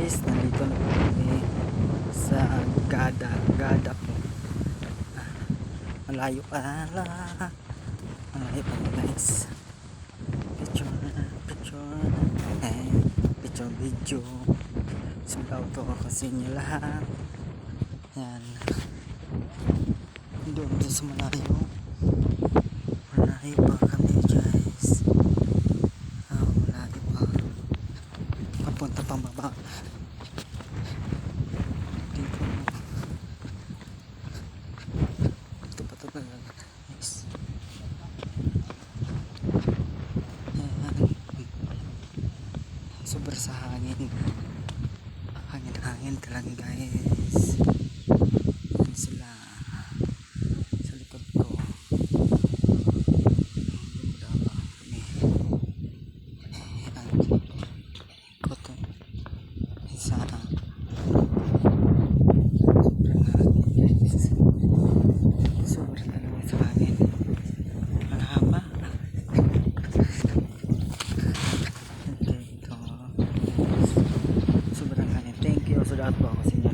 guys, nandito na po kami sa Gada po. Malayo pa guys. Picture video. Subaw to ako sa inyo lahat. Yan, doon sa malayo pa kami guys. Malayo pa papunta pang baba dito. Ito pa ito talaga guys. Yan, sobrang sa hangin talaga guys. Yan sila sa likod ko. Sobrang kanin. Thank you sa lahat po kasi